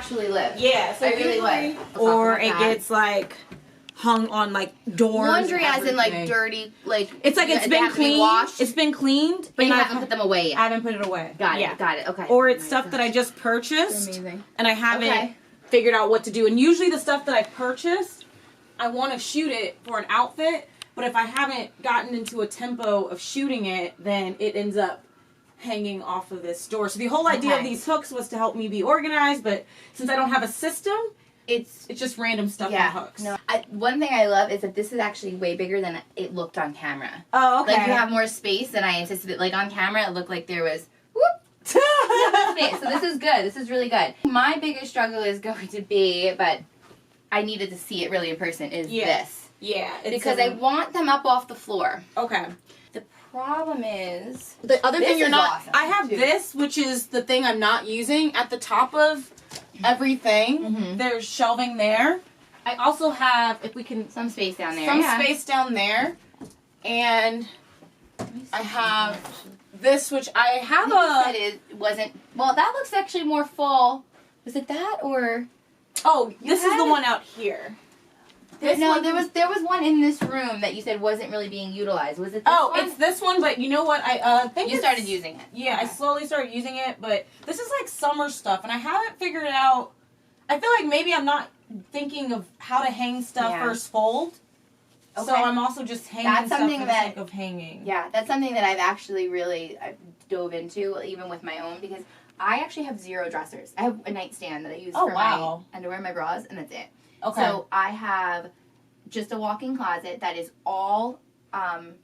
actually live. Yeah, so I really would. Or it gets like hung on like doors. Laundry as in like dirty, like it's like it's been cleaned. It's been cleaned, but you haven't put them away yet. I haven't put it away. Got it. Got it. Okay. Or it's stuff that I just purchased, amazing. And I haven't figured out what to do. And usually the stuff that I purchased, I want to shoot it for an outfit. But if I haven't gotten into a tempo of shooting it, then it ends up hanging off of this door. So the whole idea of these hooks was to help me be organized, but since I don't have a system, it's just random stuff on hooks. No, one thing I love is that this is actually way bigger than it looked on camera. Oh, okay. Like you have more space than I anticipated. Like on camera, it looked like there was space. So this is good. This is really good. My biggest struggle is going to be, but I needed to see it really in person, is this. Yeah. Because I want them up off the floor. Okay. The problem is the other thing you're not. Awesome, I have this, which is the thing I'm not using at the top of everything. There's shelving there. I also have, if we can, some space down there. Some space down there, and I have this, which I have said it wasn't. Well, that looks actually more full. Was it that or? Oh, this is the one out here. No, there was one in this room that you said wasn't really being utilized. Was it this one? It's this one, but you know what? I think you started using it. Yeah, I slowly started using it, but this is like summer stuff, and I haven't figured out. I feel like maybe I'm not thinking of how to hang stuff first fold. Okay. So I'm also just hanging stuff for the sake of hanging. Yeah, that's something that I've actually really dove into, even with my own, because I actually have 0 dressers. I have a nightstand that I use for my underwear and my bras, and that's it. Okay. So I have just a walk-in closet that is all rods.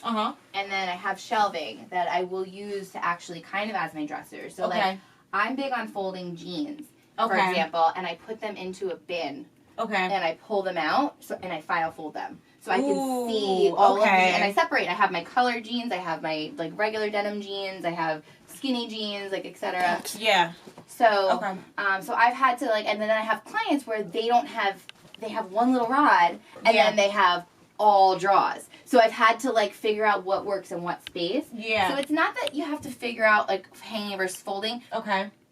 And then I have shelving that I will use to actually kind of as my dresser. So like I'm big on folding jeans, for example, and I put them into a bin. And I pull them out, and I file fold them. So I can see all of them. And I separate. I have my colored jeans, I have my like regular denim jeans, I have skinny jeans, like etc. Yeah. So so I've had to like, and then I have clients where they have one little rod, and then they have all draws. So I've had to like figure out what works in what space. Yeah. So it's not that you have to figure out like hanging versus folding.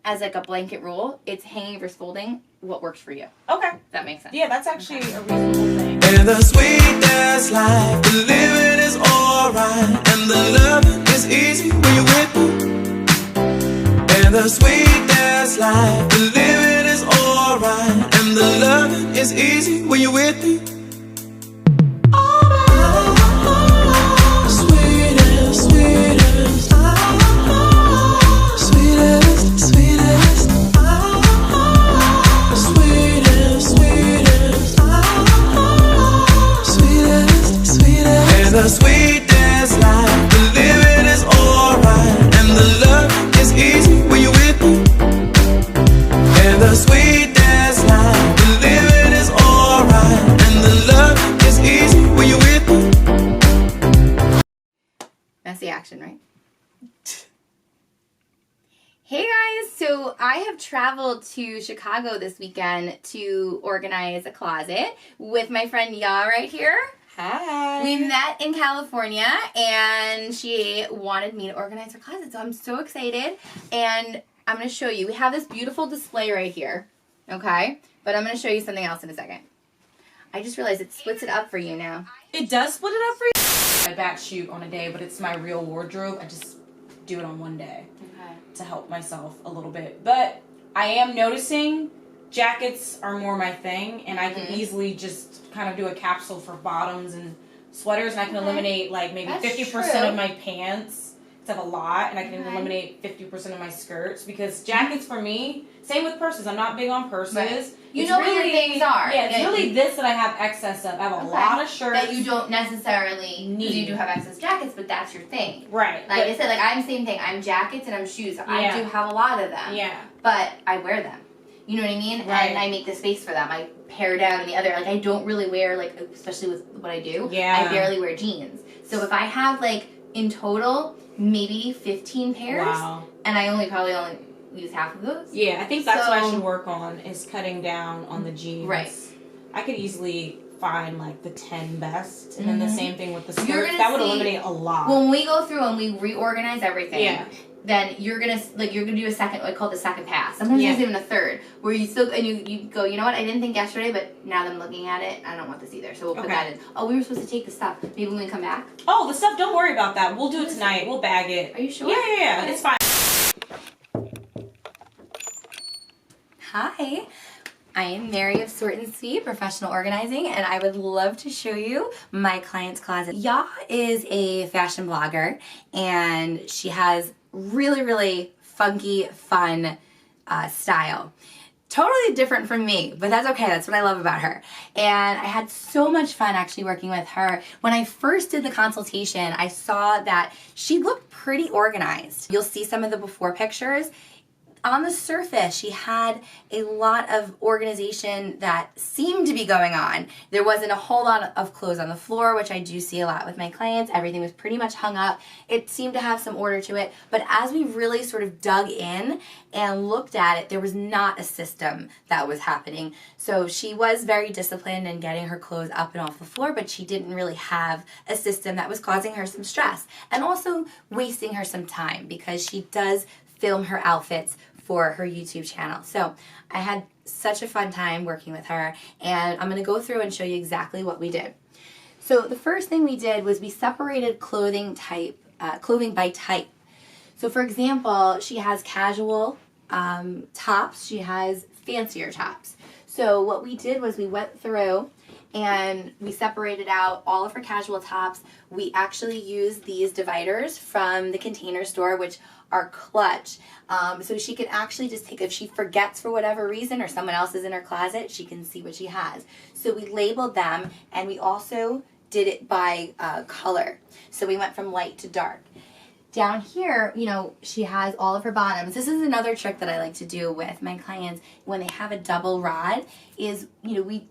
As like a blanket rule, it's hanging versus folding. What works for you? Okay. That makes sense. Yeah, that's actually a reasonable thing. And the sweetest life, the living is alright, and the loving is easy when you're with me. And the sweetest life, the living is alright, and the loving is easy when you're with me. Sweetest, sweetest, sweetest, sweetest. The sweetest life, the living is alright, and the love is easy when you're with me. And the sweetest life, the living is alright, and the love is easy when you're with me. That's the action, right? Hey guys, so I have traveled to Chicago this weekend to organize a closet with my friend Ya right here. Hi. We met in California, and she wanted me to organize her closet, so I'm so excited, and I'm going to show you. We have this beautiful display right here, okay? But I'm going to show you something else in a second. I just realized it splits it up for you now. It does split it up for you? I back shoot on a day, but it's my real wardrobe. I just do it on one day to help myself a little bit. But I am noticing jackets are more my thing, and I can easily just kind of do a capsule for bottoms and sweaters, and I can eliminate like maybe 50% of my pants. It's like a lot, and I can eliminate 50% of my skirts, because jackets for me, same with purses. I'm not big on purses. You know where your things are. Yeah, it's really this that I have excess of. I have a lot of shirts that you don't necessarily need. You do have excess jackets, but that's your thing. Right. Like I said, like I'm the same thing. I'm jackets and I'm shoes. I do have a lot of them. Yeah. But I wear them. You know what I mean? Right. And I make the space for them. I pare down in the other. Like I don't really wear, like, especially with what I do. Yeah. I barely wear jeans. So if I have like in total maybe 15 pairs, and I probably only use half of those. Yeah, I think that's what I should work on, is cutting down on the jeans. Right. I could easily find like the 10 best, and then the same thing with the skirts. That would eliminate a lot. When we go through and we reorganize everything, then you're gonna do a second, what I call the second pass. Sometimes there's even a third, where you still, and you go, you know what, I didn't think yesterday, but now that I'm looking at it, I don't want this either. So we'll put that in. Oh, we were supposed to take the stuff. Maybe when we come back. Oh, the stuff, don't worry about that. We'll do it tonight. We'll bag it. Are you sure? Yeah. Okay. It's fine. Hi. I am Mary of Sort and Sweet Professional Organizing, and I would love to show you my client's closet. Ya is a fashion blogger, and she has really, really funky, fun style. Totally different from me, but that's okay. That's what I love about her. And I had so much fun actually working with her. When I first did the consultation, I saw that she looked pretty organized. You'll see some of the before pictures. On the surface, she had a lot of organization that seemed to be going on. There wasn't a whole lot of clothes on the floor, which I do see a lot with my clients. Everything was pretty much hung up. It seemed to have some order to it. But as we really sort of dug in and looked at it, there was not a system that was happening. So she was very disciplined in getting her clothes up and off the floor, but she didn't really have a system that was causing her some stress and also wasting her some time, because she does film her outfits for her YouTube channel. So I had such a fun time working with her, and I'm going to go through and show you exactly what we did. So the first thing we did was we separated clothing by type. So for example, she has casual tops, she has fancier tops. So what we did was we went through and we separated out all of her casual tops. We actually used these dividers from the Container Store, which are clutch. So she can actually just take, if she forgets for whatever reason or someone else is in her closet, she can see what she has. So we labeled them, and we also did it by color. So we went from light to dark. Down here, you know, she has all of her bottoms. This is another trick that I like to do with my clients when they have a double rod is, you know, we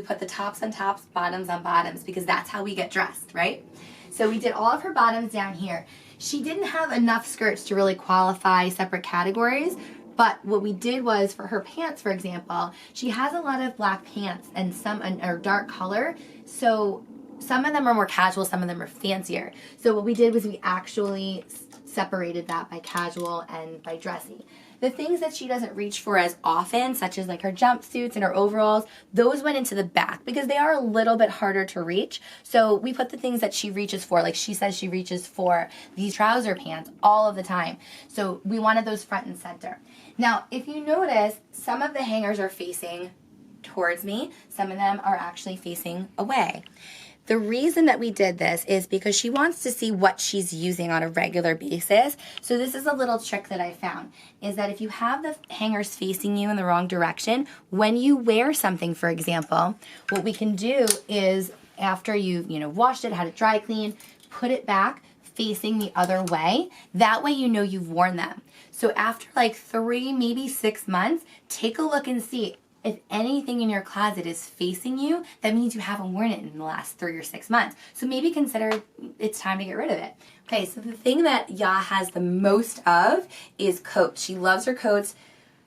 put the tops on tops, bottoms on bottoms, because that's how we get dressed, right? So we did all of her bottoms down here. She didn't have enough skirts to really qualify separate categories, but what we did was for her pants, for example, she has a lot of black pants and some are dark color. So some of them are more casual, some of them are fancier. So what we did was we actually separated that by casual and by dressy. The things that she doesn't reach for as often, such as like her jumpsuits and her overalls, those went into the back because they are a little bit harder to reach. So we put the things that she reaches for, like she says she reaches for these trouser pants all of the time. So we wanted those front and center. Now, if you notice, some of the hangers are facing towards me. Some of them are actually facing away. The reason that we did this is because she wants to see what she's using on a regular basis. So this is a little trick that I found, is that if you have the hangers facing you in the wrong direction, when you wear something, for example, what we can do is after you've, washed it, had it dry clean, put it back facing the other way. That way you know you've worn them. So after like 3, maybe 6 months, take a look and see. If anything in your closet is facing you, that means you haven't worn it in the last 3 or 6 months. So maybe consider it's time to get rid of it. Okay, so the thing that Ya has the most of is coats. She loves her coats.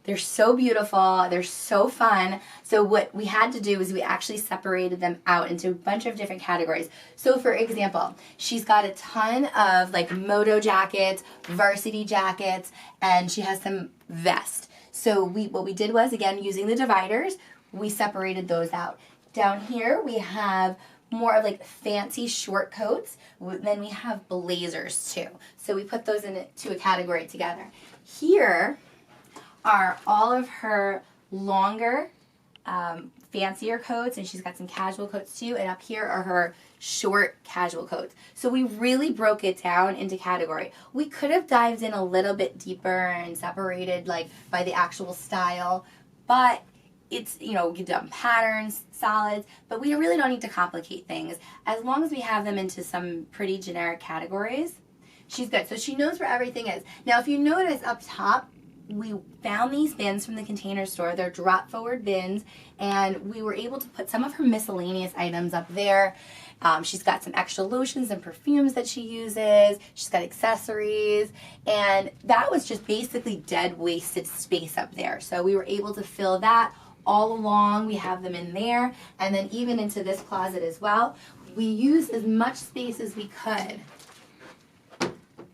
They're so beautiful. They're so fun. So what we had to do is we actually separated them out into a bunch of different categories. So for example, she's got a ton of like moto jackets, varsity jackets, and she has some vests. So what we did was, again, using the dividers, we separated those out. Down here, we have more of like fancy short coats. Then we have blazers too. So we put those into a category together. Here are all of her longer, fancier coats, and she's got some casual coats too. And up here are her short casual coats. So we really broke it down into category. We could have dived in a little bit deeper and separated like by the actual style, but it's, we've done patterns, solids, but we really don't need to complicate things. As long as we have them into some pretty generic categories, she's good. So she knows where everything is. Now, if you notice up top, we found these bins from the Container Store. They're drop forward bins, and we were able to put some of her miscellaneous items up there. She's got some extra lotions and perfumes that she uses. She's got accessories, and that was just basically dead, wasted space up there. So we were able to fill that all along. We have them in there, and then even into this closet as well. We used as much space as we could.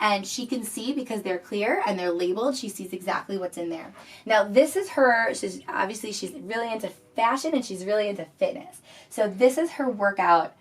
and she can see because they're clear and they're labeled. She sees exactly what's in there. Now this is her, she's really into fashion and she's really into fitness. So this is her workout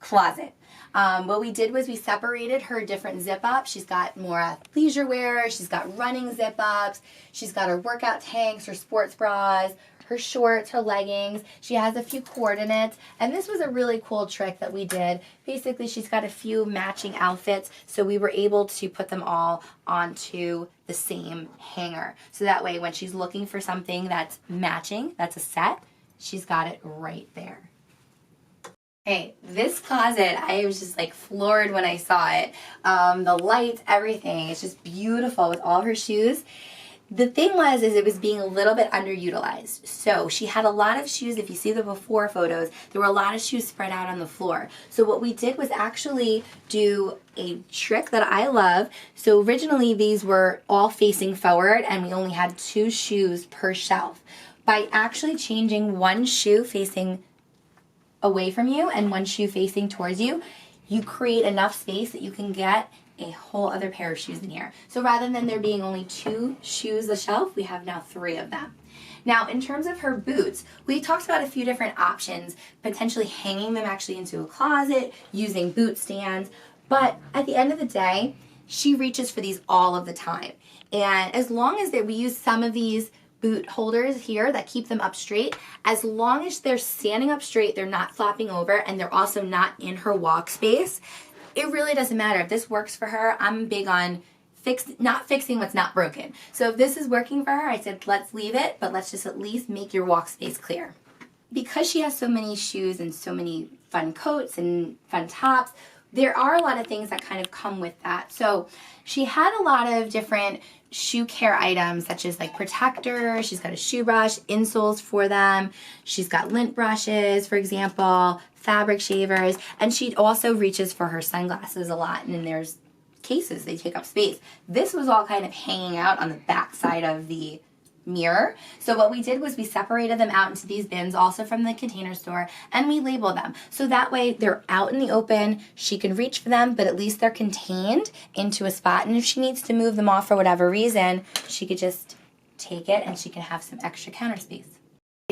closet. What we did was we separated her different zip-ups. She's got more athleisure wear, she's got running zip-ups, she's got her workout tanks, her sports bras, her shorts, her leggings. She has a few coordinates, and this was a really cool trick that we did. Basically, she's got a few matching outfits, so we were able to put them all onto the same hanger. So that way, when she's looking for something that's matching, that's a set, she's got it right there. Hey, this closet, I was just like floored when I saw it. The lights, everything, it's just beautiful with all her shoes. The thing was, it was being a little bit underutilized. So she had a lot of shoes. If you see the before photos, there were a lot of shoes spread out on the floor. So what we did was actually do a trick that I love. So originally these were all facing forward and we only had 2 shoes per shelf. By actually changing one shoe facing away from you and one shoe facing towards you, you create enough space that you can get a whole other pair of shoes in here. So rather than there being only 2 shoes a shelf, we have now 3 of them. Now in terms of her boots, we talked about a few different options, potentially hanging them actually into a closet, using boot stands, but at the end of the day, she reaches for these all of the time. And as long as we use some of these boot holders here that keep them up straight, as long as they're standing up straight, they're not flopping over, and they're also not in her walk space, it really doesn't matter. If this works for her, I'm big on not fixing what's not broken. So if this is working for her, I said let's leave it, but let's just at least make your walk space clear. Because she has so many shoes and so many fun coats and fun tops, there are a lot of things that kind of come with that. So she had a lot of different shoe care items, such as like protectors. She's got a shoe brush, insoles for them. She's got lint brushes, for example, fabric shavers, and she also reaches for her sunglasses a lot. And then there's cases, they take up space. This was all kind of hanging out on the back side of the mirror. So what we did was we separated them out into these bins, also from the Container Store, and we labeled them. So that way they're out in the open, she can reach for them, but at least they're contained into a spot. And if she needs to move them off for whatever reason, she could just take it and she can have some extra counter space.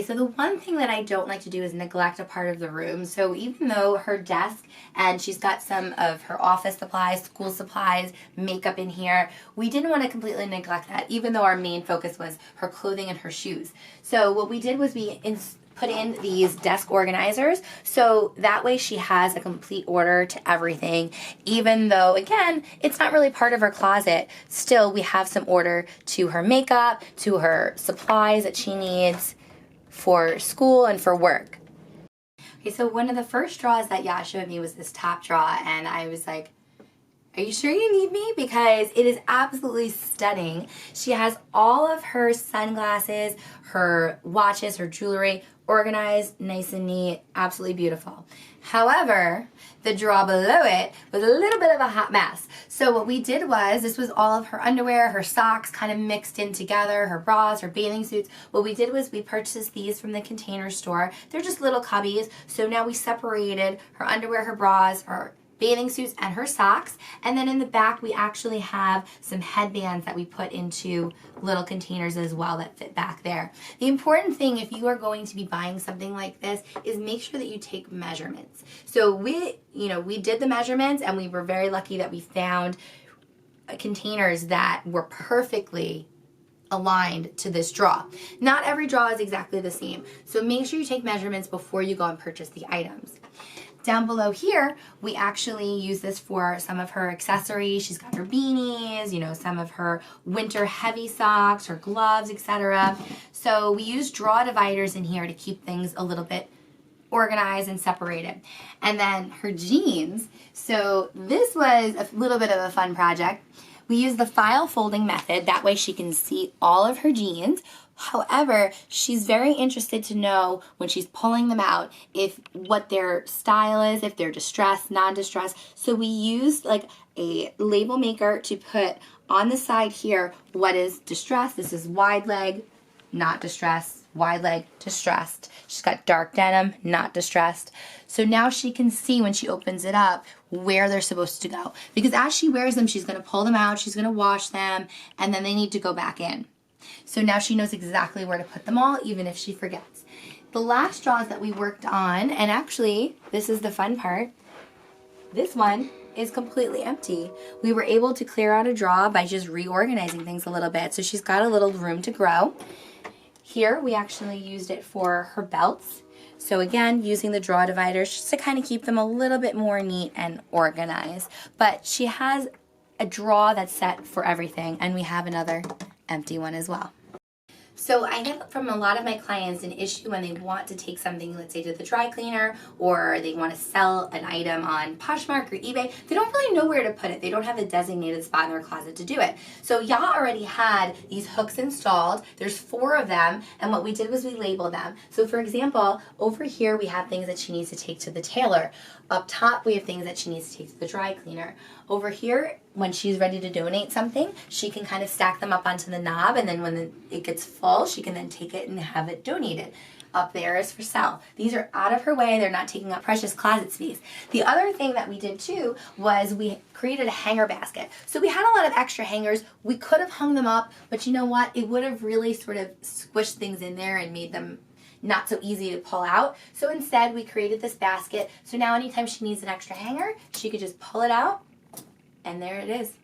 So the one thing that I don't like to do is neglect a part of the room. So even though her desk, and she's got some of her office supplies, school supplies, makeup in here, we didn't want to completely neglect that, even though our main focus was her clothing and her shoes. So what we did was we put in these desk organizers, so that way she has a complete order to everything. Even though, again, it's not really part of her closet, still we have some order to her makeup, to her supplies that she needs for school and for work. Okay, so one of the first draws that Yash showed me was this top draw, and I was like, are you sure you need me? Because it is absolutely stunning. She has all of her sunglasses, her watches, her jewelry organized, nice and neat, absolutely beautiful. However, the drawer below it was a little bit of a hot mess. So what we did was, this was all of her underwear, her socks kind of mixed in together, her bras, her bathing suits. What we did was we purchased these from the Container Store. They're just little cubbies. So now we separated her underwear, her bras, her bathing suits, and her socks. And then in the back, we actually have some headbands that we put into little containers as well that fit back there. The important thing, if you are going to be buying something like this, is make sure that you take measurements. So we did the measurements, and we were very lucky that we found containers that were perfectly aligned to this draw. Not every draw is exactly the same. So make sure you take measurements before you go and purchase the items. Down below here, we actually use this for some of her accessories. She's got her beanies, some of her winter heavy socks, her gloves, etc. So we use drawer dividers in here to keep things a little bit organized and separated. And then her jeans. So this was a little bit of a fun project. We use the file folding method. That way she can see all of her jeans. However, she's very interested to know when she's pulling them out what their style is, if they're distressed, non-distressed. So we used like a label maker to put on the side here what is distressed. This is wide leg, not distressed. Wide leg, distressed. She's got dark denim, not distressed. So now she can see when she opens it up where they're supposed to go. Because as she wears them, she's going to pull them out, she's going to wash them, and then they need to go back in. So now she knows exactly where to put them all, even if she forgets. The last draws that we worked on, and actually, this is the fun part, this one is completely empty. We were able to clear out a draw by just reorganizing things a little bit. So she's got a little room to grow. Here, we actually used it for her belts. So again, using the drawer dividers just to kind of keep them a little bit more neat and organized. But she has a drawer that's set for everything, and we have another empty one as well. So I get from a lot of my clients an issue when they want to take something, let's say, to the dry cleaner, or they want to sell an item on Poshmark or eBay. They don't really know where to put it. They don't have a designated spot in their closet to do it. So y'all already had these hooks installed. There's 4 of them, and what we did was we labeled them. So for example, over here we have things that she needs to take to the tailor. Up top we have things that she needs to take to the dry cleaner. Over here, when she's ready to donate something, she can kind of stack them up onto the knob, and then when it gets full, she can then take it and have it donated. Up there is for sale. These are out of her way. They're not taking up precious closet space. The other thing that we did too was we created a hanger basket. So we had a lot of extra hangers. We could have hung them up, but you know what? It would have really sort of squished things in there and made them not so easy to pull out. So instead, we created this basket. So now anytime she needs an extra hanger, she could just pull it out, and there it is.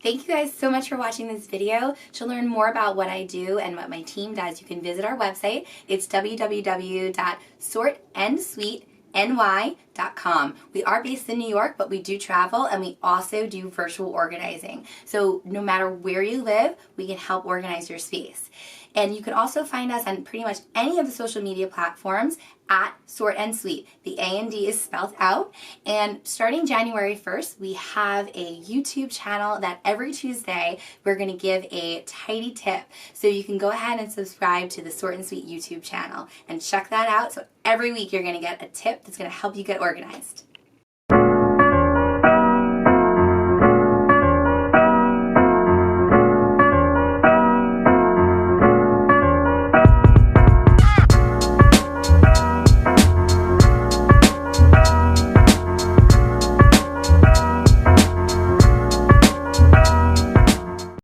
Thank you guys so much for watching this video. To learn more about what I do and what my team does, you can visit our website. It's www.sortandsweetny.com. We are based in New York, but we do travel, and we also do virtual organizing. So no matter where you live, we can help organize your space. And you can also find us on pretty much any of the social media platforms at Sort and Sweet. The A and D is spelled out. And starting January 1st, we have a YouTube channel that every Tuesday we're going to give a tidy tip. So you can go ahead and subscribe to the Sort and Sweet YouTube channel and check that out. So every week you're going to get a tip that's going to help you get organized.